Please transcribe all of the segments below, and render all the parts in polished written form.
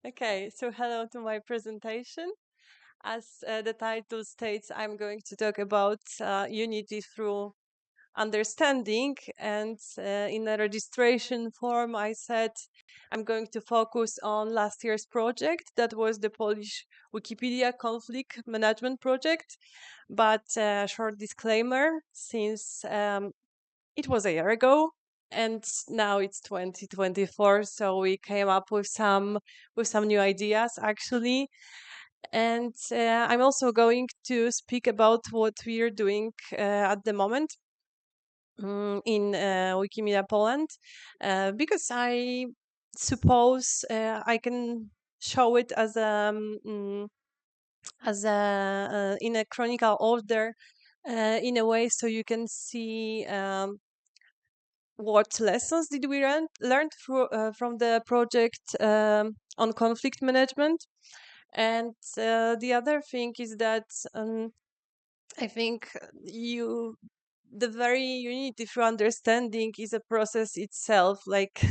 Okay, so hello to my presentation. As the title states, I'm going to talk about unity through understanding. And in the registration form, I said I'm going to focus on last year's project. That was the Polish Wikipedia conflict management project. But short disclaimer, since it was a year ago, and now it's 2024, so we came up with some new ideas actually. And I'm also going to speak about what we are doing at the moment in Wikimedia Poland, because I suppose I can show it as a in a chronicle order, in a way so you can see what lessons did we learn from the project on conflict management. And the other thing is that I think the very unity through understanding is a process itself. Like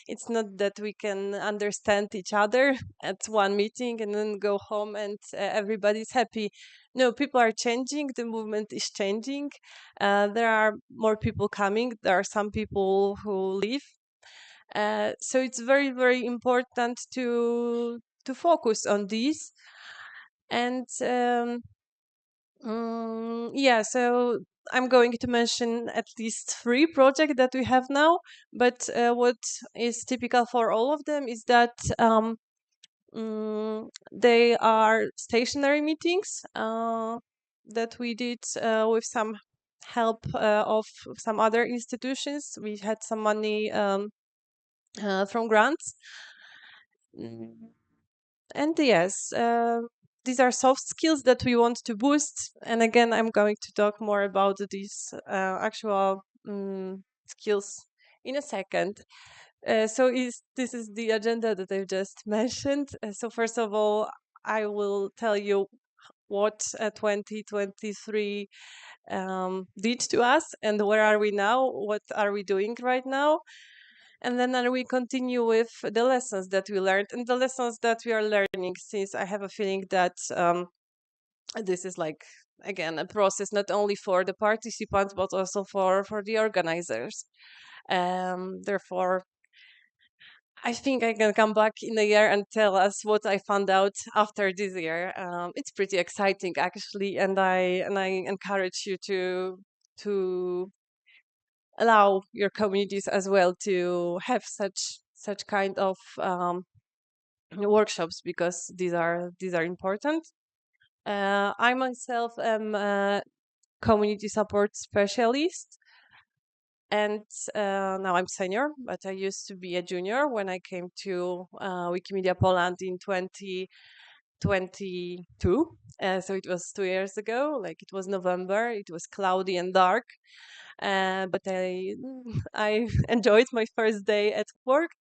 it's not that we can understand each other at one meeting and then go home and everybody's happy. No, people are changing. The movement is changing. There are more people coming. There are some people who leave. So it's very, very important to focus on this. And yeah, so I'm going to mention at least three projects that we have now. But what is typical for all of them is that they are stationary meetings that we did with some help of some other institutions. We had some money from grants. Mm, And yes, these are soft skills that we want to boost. And again, I'm going to talk more about these actual skills in a second. This is the agenda that I've just mentioned. So first of all, I will tell you what 2023 did to us and where are we now, what are we doing right now. And then we continue with the lessons that we learned and the lessons that we are learning, since I have a feeling that this is like, again, a process not only for the participants, but also for the organizers. Therefore, I think I can come back in a year and tell us what I found out after this year. It's pretty exciting, actually, and I encourage you to allow your communities as well to have such kind of workshops, because these are important. I myself am a community support specialist, and now I'm senior, but I used to be a junior when I came to Wikimedia Poland in 2022. So it was 2 years ago. Like, it was November. It was cloudy and dark, but I enjoyed my first day at work.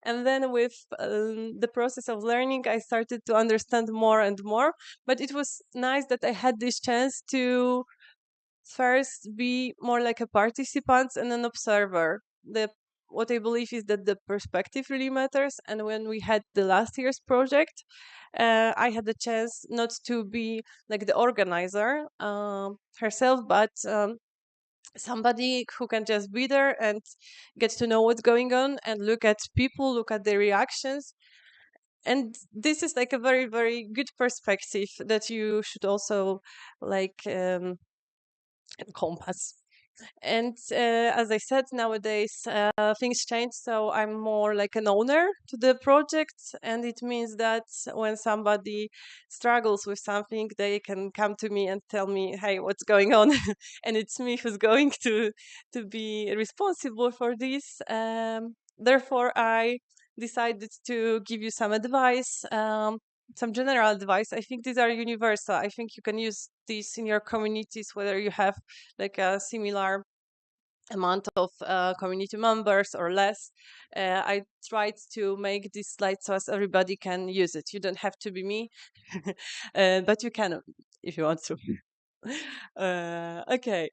And then with the process of learning, I started to understand more and more. But it was nice that I had this chance to first be more like a participant and an observer. What I believe is that the perspective really matters. And when we had the last year's project, I had the chance not to be like the organizer herself, but somebody who can just be there and get to know what's going on and look at people, look at their reactions. And this is like a very, very good perspective that you should also like encompass. And as I said, nowadays things change, so I'm more like an owner to the project. And it means that when somebody struggles with something, they can come to me and tell me, "Hey, what's going on?" And it's me who's going to be responsible for this. Therefore, I decided to give you some advice. Some general advice. I think these are universal. I think you can use these in your communities, whether you have like a similar amount of community members or less. I tried to make this slide so as everybody can use it. You don't have to be me, but you can if you want to. Okay,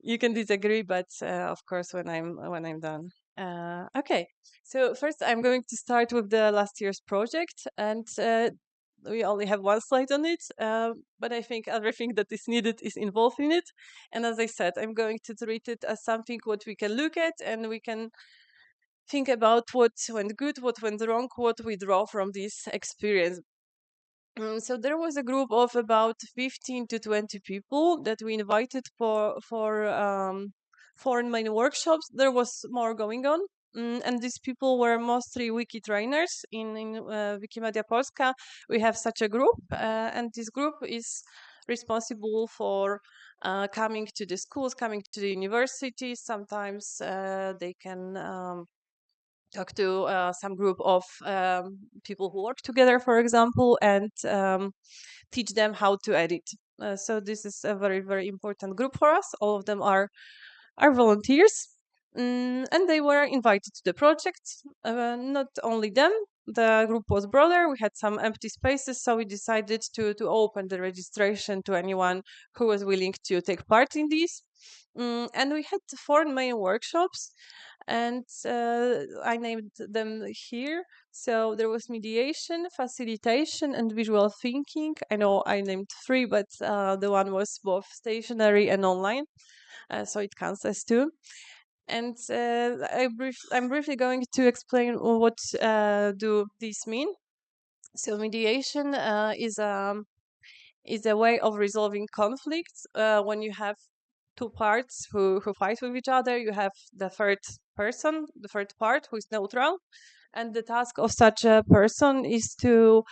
you can disagree, but of course when I'm done. Okay, so first I'm going to start with the last year's project, and we only have one slide on it, but I think everything that is needed is involved in it. And as I said, I'm going to treat it as something what we can look at, and we can think about what went good, what went wrong, what we draw from this experience. So there was a group of about 15 to 20 people that we invited for foreign main workshops. There was more going on. And these people were mostly wiki trainers in Wikimedia Polska. We have such a group, and this group is responsible for coming to the schools, coming to the universities. Sometimes they can talk to some group of people who work together, for example, and teach them how to edit. So this is a very, very important group for us. All of them are volunteers, and they were invited to the project. Not only them, the group was broader. We had some empty spaces, so we decided to open the registration to anyone who was willing to take part in this. And we had four main workshops, and I named them here. So there was mediation, facilitation, and visual thinking. I know I named three, but the one was both stationary and online, so it counts as two. And I'm briefly going to explain what do these mean. So mediation is a way of resolving conflicts when you have two parts who fight with each other. You have the third person, the third part, who is neutral, and the task of such a person is to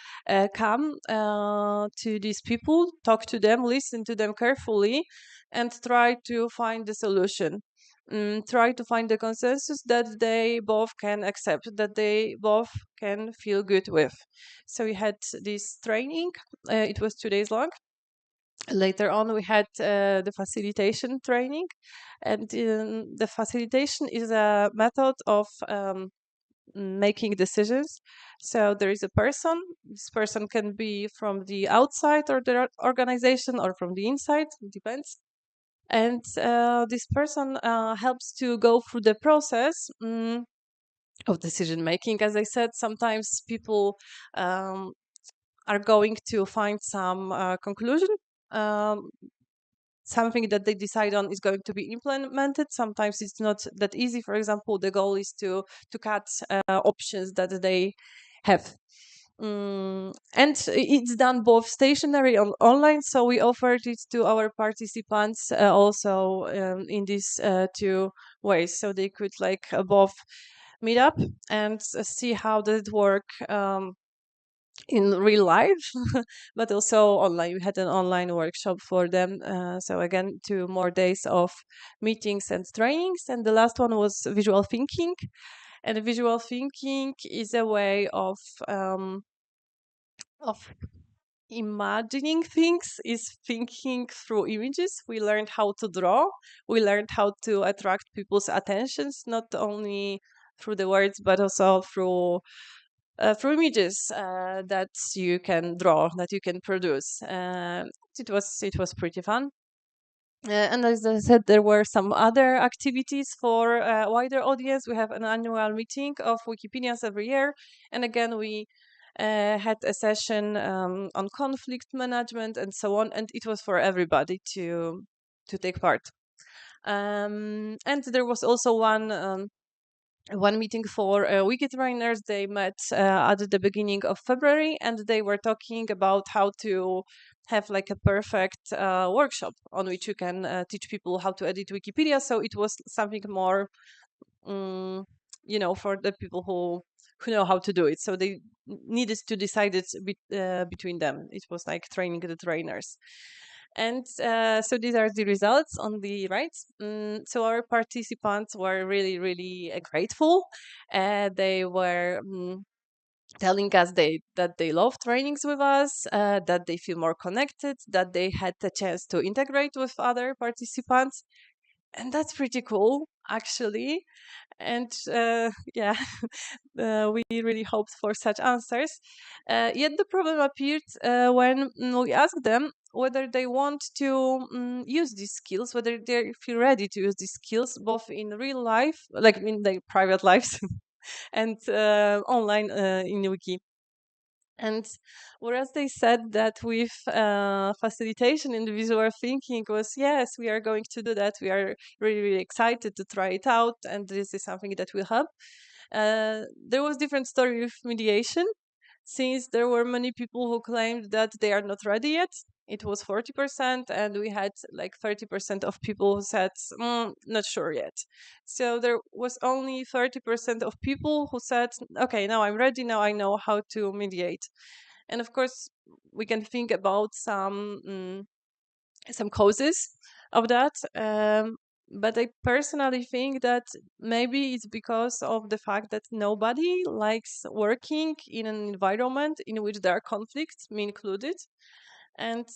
come to these people, talk to them, listen to them carefully, and try to find the solution. Try to find the consensus that they both can accept, that they both can feel good with. So we had this training. It was 2 days long. Later on, we had the facilitation training, and the facilitation is a method of making decisions. So there is a person. This person can be from the outside or the organization or from the inside. It depends. And this person helps to go through the process of decision making. As I said, sometimes people are going to find some conclusion. Um, Something that they decide on is going to be implemented. Sometimes it's not that easy. For example, the goal is to cut options that they have. And it's done both stationary and online. So we offered it to our participants also in these two ways. So they could like both meet up and see how does it work in real life, but also online. We had an online workshop for them. So again, 2 more days of meetings and trainings. And the last one was visual thinking. And visual thinking is a way of imagining things, is thinking through images. We learned how to draw. We learned how to attract people's attentions, not only through the words, but also through images that you can draw, that you can produce. It was pretty fun. And as I said, there were some other activities for a wider audience. We have an annual meeting of Wikipedians every year, and again we had a session on conflict management and so on, and it was for everybody to take part. And there was also one meeting for wiki trainers. They met at the beginning of February, and they were talking about how to have like a perfect workshop on which you can teach people how to edit Wikipedia. So it was something more, for the people who know how to do it. So they needed to decide it between them. It was like training the trainers. And so these are the results on the right. So our participants were really, really grateful. They were telling us that they love trainings with us, that they feel more connected, that they had the chance to integrate with other participants. And that's pretty cool, actually. And yeah, we really hoped for such answers. Yet the problem appeared when we asked them whether they want to use these skills, whether they feel ready to use these skills, both in real life, like in their private lives, and online in Wiki. And whereas they said that with facilitation in the visual thinking was, yes, we are going to do that. We are really, really excited to try it out. And this is something that will help. There was different story with mediation, since there were many people who claimed that they are not ready yet. It was 40%, and we had like 30% of people who said, not sure yet. So there was only 30% of people who said, okay, now I'm ready, now I know how to mediate. And of course, we can think about some causes of that. But I personally think that maybe it's because of the fact that nobody likes working in an environment in which there are conflicts, me included. And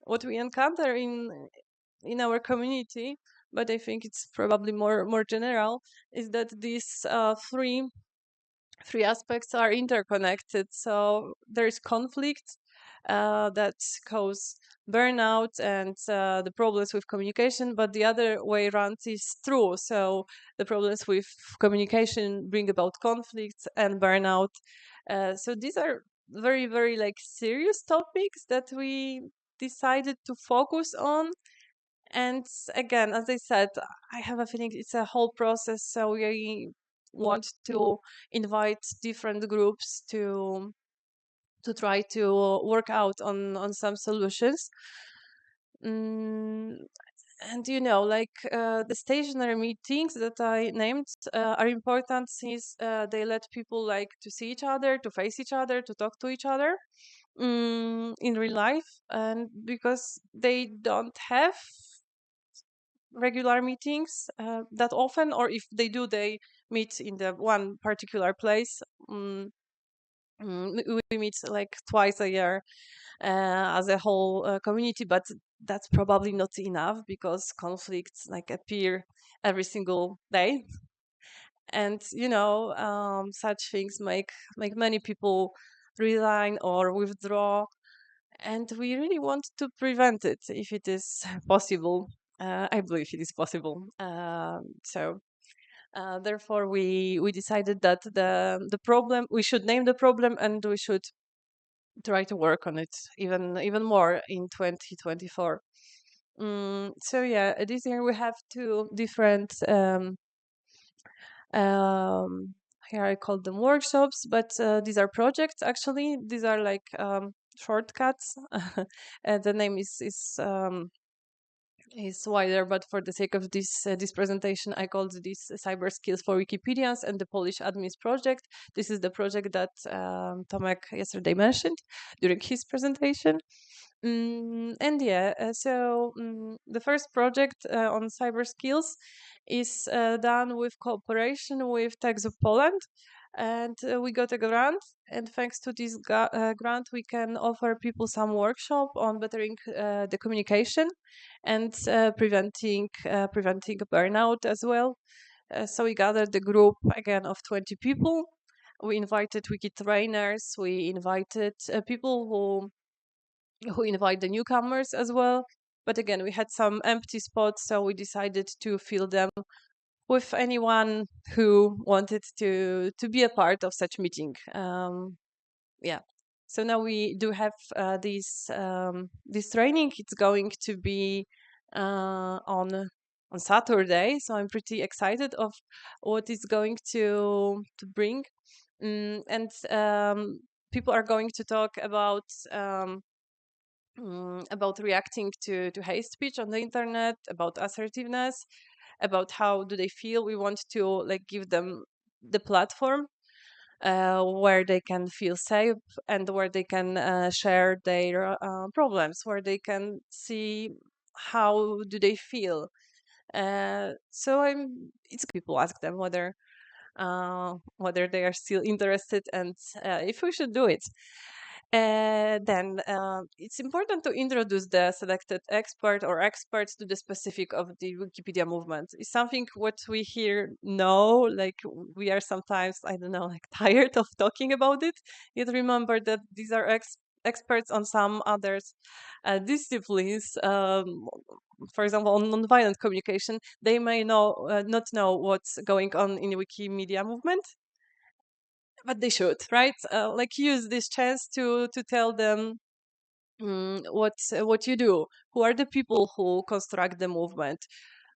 what we encounter in our community, but I think it's probably more general, is that these three aspects are interconnected. So there is conflict that cause burnout and the problems with communication, but the other way around is true. So the problems with communication bring about conflict and burnout. So these are very, very like serious topics that we decided to focus on. And again, as I said, I have a feeling it's a whole process. So we want to invite different groups to try to work out on some solutions. Mm, and like the stationary meetings that I named are important, since they let people like to see each other, to face each other, to talk to each other in real life, and because they don't have regular meetings that often, or if they do, they meet in the one particular place. We meet like twice a year as a whole community, but that's probably not enough because conflicts like appear every single day. And such things make many people resign or withdraw, and we really want to prevent it if it is possible. I believe it is possible. Therefore, we decided that the problem, we should name the problem, and we should try to work on it even more in 2024. So yeah, this year we have two different um, here I call them workshops, but these are projects. Actually, these are like shortcuts. The name is wider, but for the sake of this presentation, I called this cyber skills for Wikipedians and the Polish admins project. This is the project that Tomek yesterday mentioned during his presentation. And yeah, the first project on cyber skills is done with cooperation with Techs of Poland, and we got a grant. And thanks to this grant, we can offer people some workshop on bettering the communication and preventing burnout as well. So we gathered the group again of 20 people. We invited wiki trainers. We invited people who invite the newcomers as well. But again, we had some empty spots, so we decided to fill them with anyone who wanted to be a part of such meeting. Yeah. So now we do have this training. It's going to be on Saturday, so I'm pretty excited of what it's going to bring. And people are going to talk about reacting to hate speech on the internet, about assertiveness, about how do they feel. We want to like give them the platform where they can feel safe and where they can share their problems, where they can see how do they feel. So it's people ask them whether they are still interested and if we should do it. Then it's important to introduce the selected expert or experts to the specific of the Wikipedia movement. It's something what we here know, like we are sometimes, I don't know, like tired of talking about it. Yet remember that these are experts on some others disciplines, for example, on nonviolent communication, they may not know what's going on in the Wikimedia movement, but they should, right? Like use this chance to tell them what you do, who are the people who construct the movement,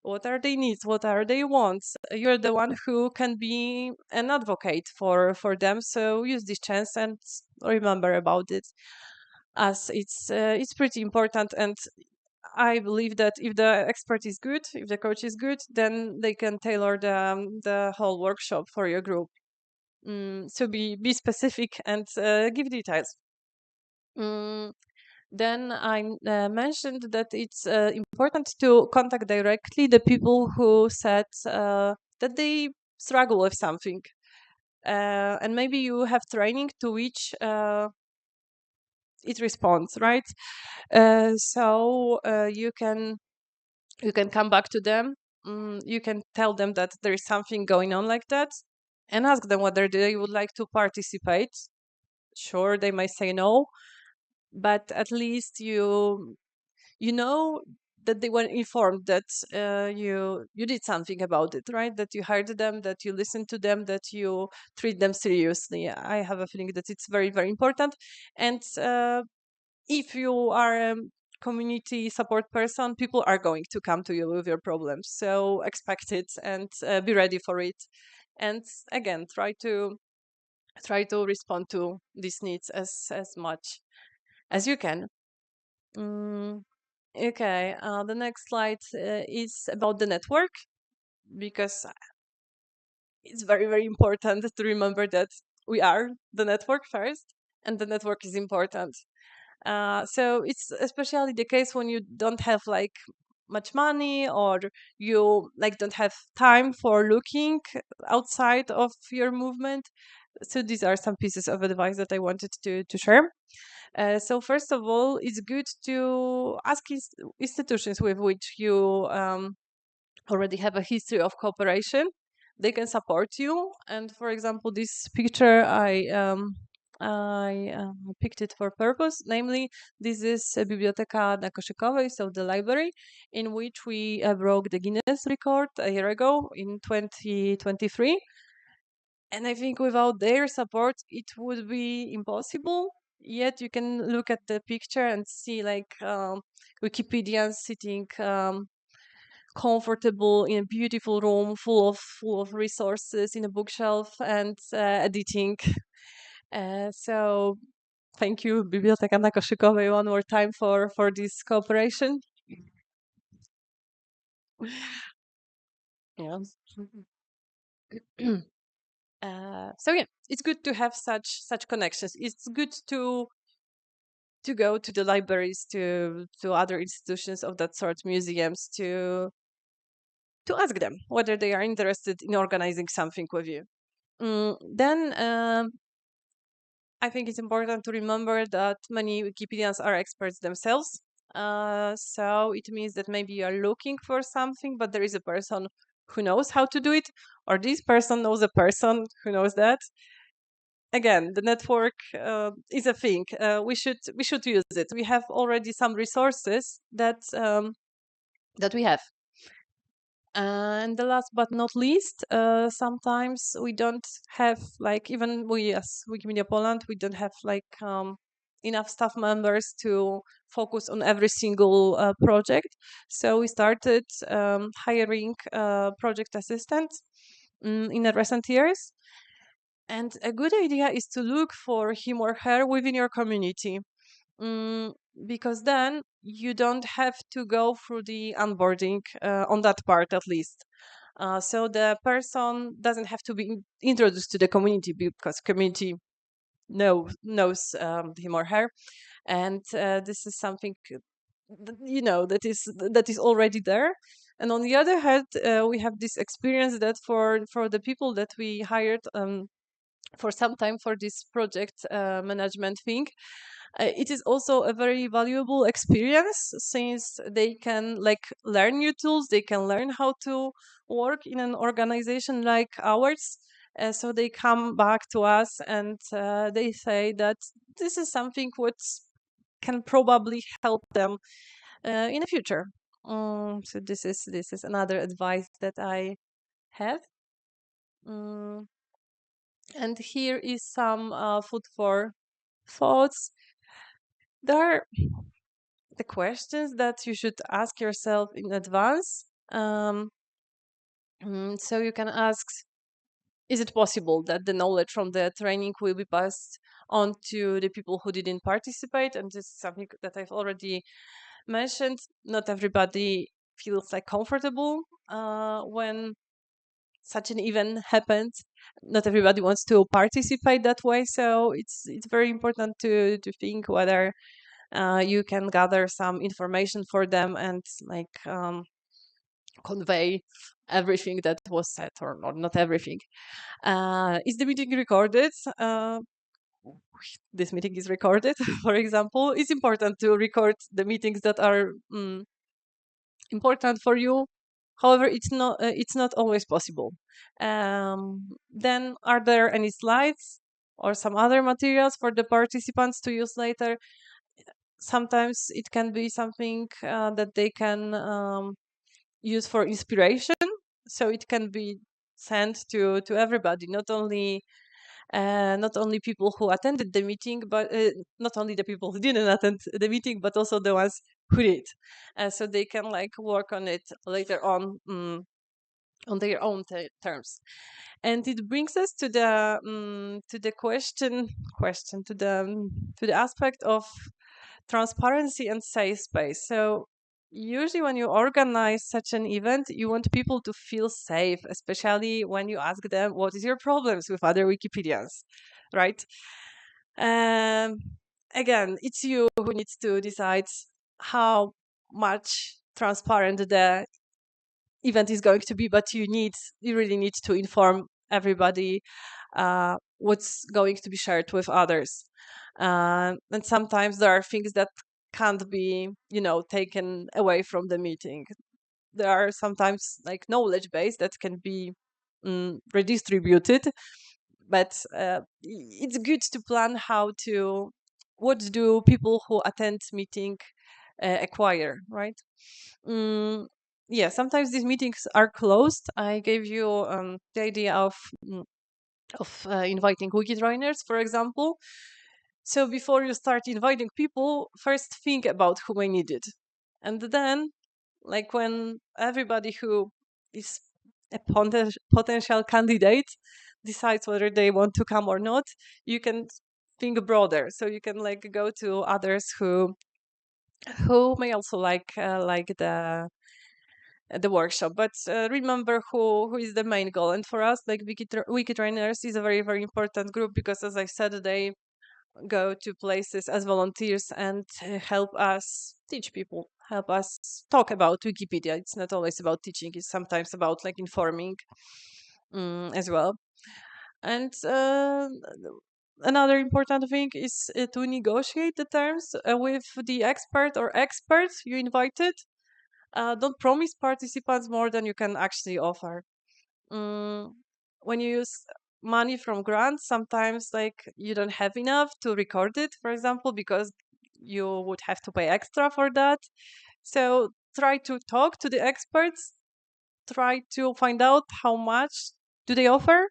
what are their needs, what are their wants. You're the one who can be an advocate for them, so use this chance and remember about it, as it's pretty important. And I believe that if the expert is good, if the coach is good, then they can tailor the whole workshop for your group. So be specific and give details. Mm, then I mentioned that it's important to contact directly the people who said that they struggle with something, and maybe you have training to which it responds, right? So you can come back to them. You can tell them that there is something going on like that, and ask them whether they would like to participate. Sure, they may say no, but at least you know that they were informed that you did something about it, right? That you heard them, that you listened to them, that you treat them seriously. I have a feeling that it's very, very important. And if you are a community support person, people are going to come to you with your problems. So expect it and be ready for it. And again, try to respond to these needs as much as you can. Mm, okay, the next slide is about the network, because it's very, very important to remember that we are the network first, and the network is important. So it's especially the case when you don't have like much money, or you like don't have time for looking outside of your movement. So these are some pieces of advice that I wanted to share. So first of all, it's good to ask institutions with which you already have a history of cooperation. They can support you. And for example, this picture I picked it for purpose. Namely, this is Biblioteka na Koszykowej, so the library, in which we broke the Guinness record a year ago in 2023. And I think without their support, it would be impossible. Yet you can look at the picture and see like Wikipedians sitting comfortable in a beautiful room full of resources in a bookshelf and editing. So thank you, Biblioteka na Koszykowej, one more time for this cooperation. Yeah. So yeah, it's good to have such connections. It's good to go to the libraries, to other institutions of that sort, museums, to ask them whether they are interested in organizing something with you. Then I think it's important to remember that many Wikipedians are experts themselves. So it means that maybe you are looking for something, but there is a person who knows how to do it, or this person knows a person who knows that. Again, the network is a thing. We should use it. We have already some resources that we have. And the last but not least, sometimes we don't have like, even we as Wikimedia Poland, we don't have like enough staff members to focus on every single project. So we started hiring project assistants in the recent years. And a good idea is to look for him or her within your community, mm, because then you don't have to go through the onboarding on that part, at least. So the person doesn't have to be introduced to the community, because community knows him or her, and this is something that is already there. And on the other hand, we have this experience that for the people that we hired for some time for this project management thing, it is also a very valuable experience, since they can like learn new tools, they can learn how to work in an organization like ours. So they come back to us and they say that this is something what can probably help them in the future. So this is another advice that I have. Mm, and here is some food for thoughts. There are the questions that you should ask yourself in advance. So you can ask, is it possible that the knowledge from the training will be passed on to the people who didn't participate? And this is something that I've already mentioned. Not everybody feels like comfortable when such an event happens. Not everybody wants to participate that way. So it's very important to think whether you can gather some information for them and like convey everything that was said, or not everything. Is the meeting recorded? This meeting is recorded, for example. It's important to record the meetings that are important for you. However, it's not always possible. Then, are there any slides or some other materials for the participants to use later? Sometimes it can be something that they can use for inspiration, so it can be sent to everybody, not only people who attended the meeting, but not only the people who didn't attend the meeting, but also the ones who did, so they can like work on it later on their own terms. And it brings us to the question to the aspect of transparency and safe space. So usually when you organize such an event, you want people to feel safe, especially when you ask them what is your problems with other Wikipedians, right? um, Again, it's you who needs to decide how much transparent the event is going to be, but you really need to inform everybody what's going to be shared with others. And sometimes there are things that can't be, taken away from the meeting. There are sometimes like knowledge base that can be redistributed, but it's good to plan what do people who attend meeting acquire, right? Mm, yeah, sometimes these meetings are closed. I gave you the idea of inviting wiki trainers, for example. So before you start inviting people, first think about who may need it, and then, like when everybody who is a potential candidate decides whether they want to come or not, you can think broader. So you can like go to others who may also like the workshop, but remember who is the main goal. And for us, like wiki trainers is a very, very important group, because as I said, they go to places as volunteers and help us teach people, help us talk about Wikipedia. It's not always about teaching, it's sometimes about like informing as well. And another important thing is to negotiate the terms with the expert or experts you invited. Don't promise participants more than you can actually offer. Mm, when you use money from grants, sometimes like you don't have enough to record it, for example, because you would have to pay extra for that. So try to talk to the experts, try to find out how much do they offer,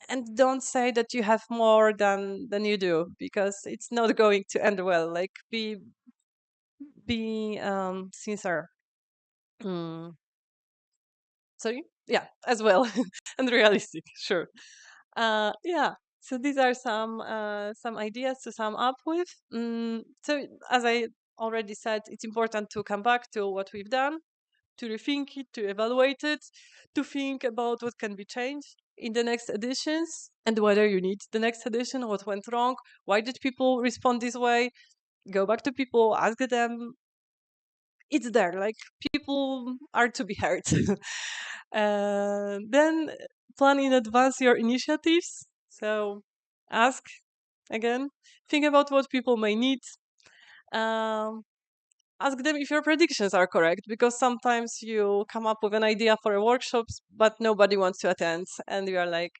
and don't say that you have more than you do, because it's not going to end well. Like be sincere. Mm. Sorry, yeah, as well. And realistic, sure. Yeah, so these are some ideas to sum up with. So as I already said, it's important to come back to what we've done, to rethink it, to evaluate it, to think about what can be changed in the next editions, and whether you need the next edition, what went wrong, why did people respond this way. Go back to people, ask them. It's there, like people are to be heard. Then plan in advance your initiatives. So ask again, think about what people may need. Um, Ask them if your predictions are correct, because sometimes you come up with an idea for a workshop, but nobody wants to attend, and you are like,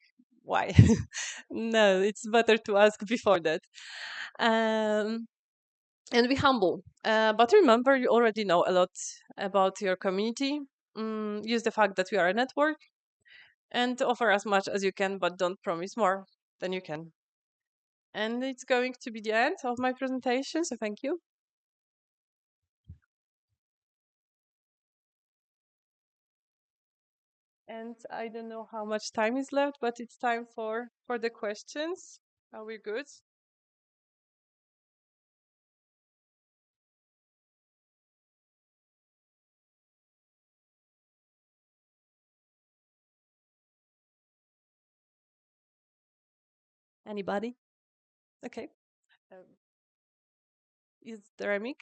why? No, it's better to ask before that. Um, and be humble. But remember, you already know a lot about your community. Use the fact that we are a network and offer as much as you can, but don't promise more than you can. And it's going to be the end of my presentation, so thank you. And I don't know how much time is left, but it's time for the questions. Are we good? Anybody? Okay. Um, is there a mic?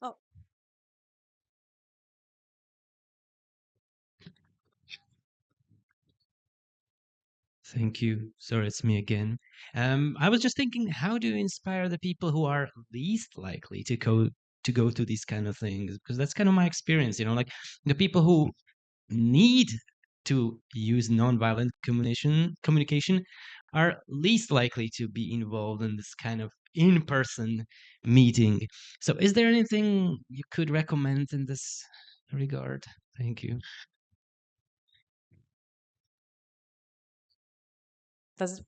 Oh, Thank you. Sorry, it's me again. I was just thinking, how do you inspire the people who are least likely to go to these kind of things? Because that's kind of my experience, like the people who need to use nonviolent communication are least likely to be involved in this kind of in-person meeting. So, is there anything you could recommend in this regard? Thank you. that's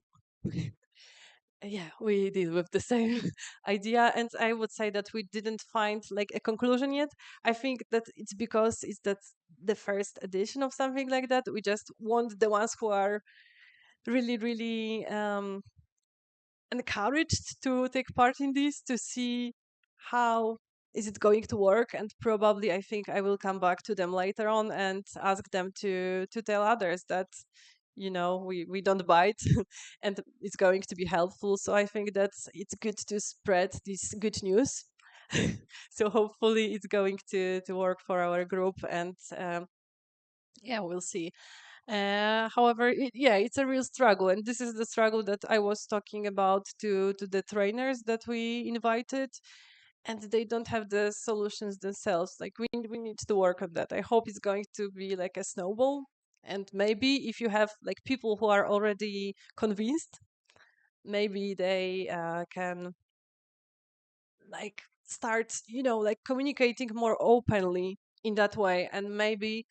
yeah, we did with the same idea, and I would say that we didn't find like a conclusion yet. I think that it's because it's that the first edition of something like that. We just want the ones who are really, really encouraged to take part in this to see how is it going to work, and probably I think I will come back to them later on and ask them to tell others that we don't bite and it's going to be helpful. So I think that it's good to spread this good news. So hopefully it's going to work for our group, and yeah, we'll see. However, yeah, it's a real struggle, and this is the struggle that I was talking about to the trainers that we invited, and they don't have the solutions themselves. Like we need to work on that. I hope it's going to be like a snowball, and maybe if you have like people who are already convinced, maybe they can like start, like communicating more openly in that way, and maybe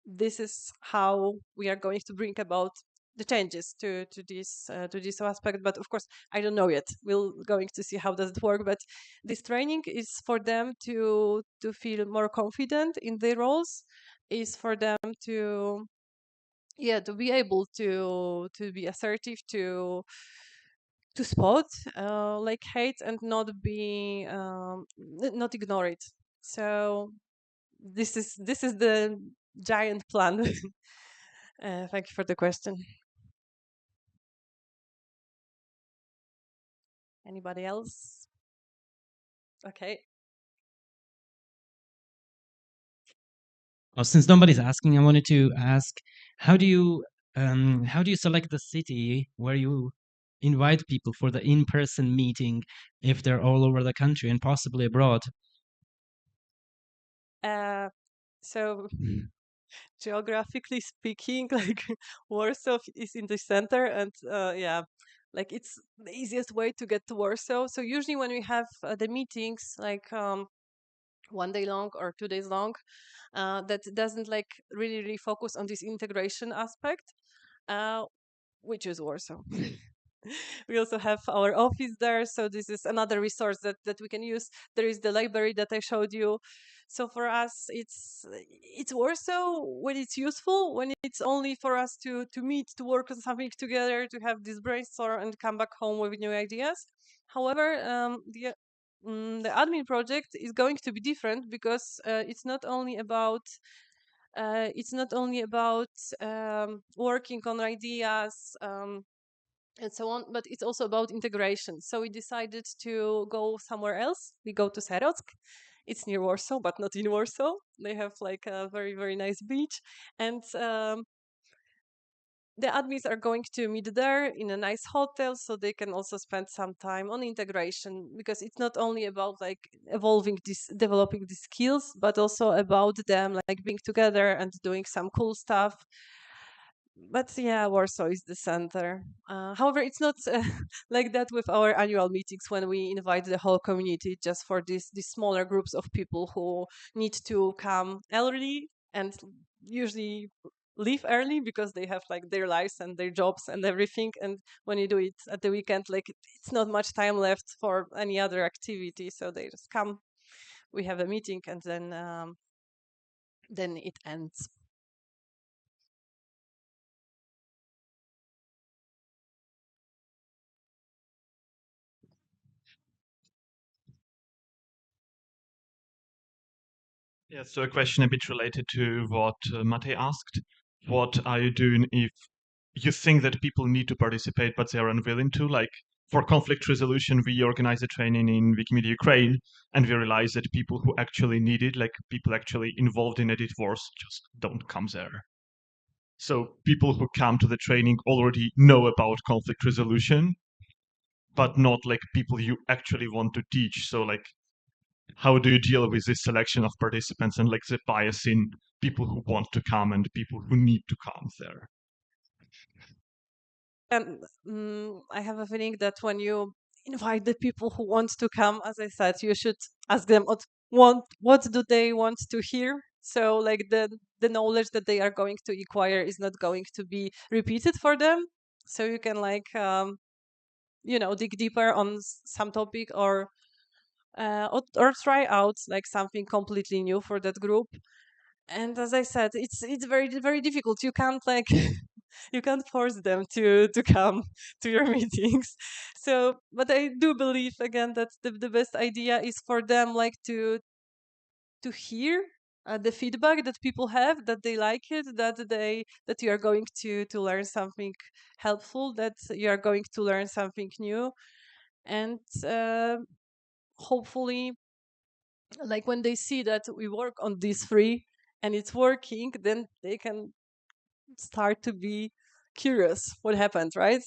this is how we are going to bring about the changes to this aspect. But of course I don't know yet. We're going to see how does it work, but this training is for them to feel more confident in their roles, is for them to, yeah, to be able to be assertive, to spot like hate and not be not ignore it. So this is the giant plan. Thank you for the question. Anybody else? Okay. Well, since nobody's asking, I wanted to ask, how do you select the city where you invite people for the in-person meeting if they're all over the country and possibly abroad? Uh, so geographically speaking, like Warsaw is in the center, and yeah, like it's the easiest way to get to Warsaw. So usually when we have the meetings, like 1 day long or 2 days long, that doesn't like really focus on this integration aspect. Uh, which is Warsaw. We also have our office there, so this is another resource that we can use. There is the library that I showed you. So for us, it's Warsaw when it's useful, when it's only for us to meet, to work on something together, to have this brainstorm and come back home with new ideas. However, the admin project is going to be different because it's not only about working on ideas and so on, but it's also about integration. So we decided to go somewhere else. We go to Serock. It's near Warsaw, but not in Warsaw. They have like a very, very nice beach. And the admins are going to meet there in a nice hotel, so they can also spend some time on integration, because it's not only about like developing these skills, but also about them like being together and doing some cool stuff. But yeah, Warsaw is the center. However, it's not like that with our annual meetings when we invite the whole community, just for these smaller groups of people who need to come early and usually leave early because they have like their lives and their jobs and everything. And when you do it at the weekend, like it's not much time left for any other activity, so they just come. We have a meeting, and then it ends. Yeah, so a question a bit related to what Mate asked. What are you doing if you think that people need to participate but they are unwilling to? Like for conflict resolution, we organize a training in Wikimedia Ukraine, and we realize that people who actually need it, like people actually involved in a divorce, just don't come there. So people who come to the training already know about conflict resolution, but not like people you actually want to teach. So like how do you deal with this selection of participants and like the bias in people who want to come and people who need to come there? And I have a feeling that when you invite the people who want to come, as I said, you should ask them what do they want to hear. So like the knowledge that they are going to acquire is not going to be repeated for them. So you can like dig deeper on some topic, or try out like something completely new for that group. And as I said, it's very very difficult. You can't like you can't force them to come to your meetings. So but I do believe again that the best idea is for them like to hear the feedback that people have, that they like it, that you are going to learn something helpful, that you are going to learn something new. And hopefully, like when they see that we work on these three and it's working, then they can start to be curious what happened, right?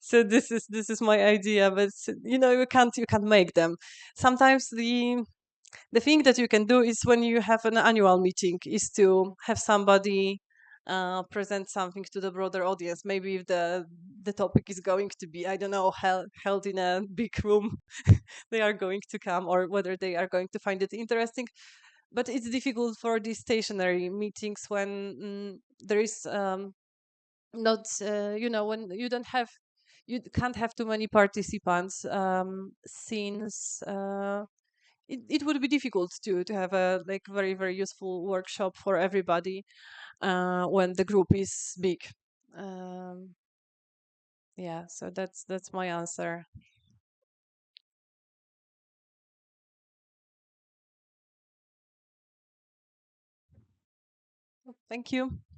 So this is my idea, but you can't make them. Sometimes the thing that you can do is when you have an annual meeting is to have somebody present something to the broader audience. Maybe if the topic is going to be, I don't know, held in a big room, they are going to come, or whether they are going to find it interesting. But it's difficult for these stationary meetings when there is not when you can't have too many participants, since it would be difficult to have a like very very useful workshop for everybody when the group is big. um, yeah, so that's my answer. Thank you.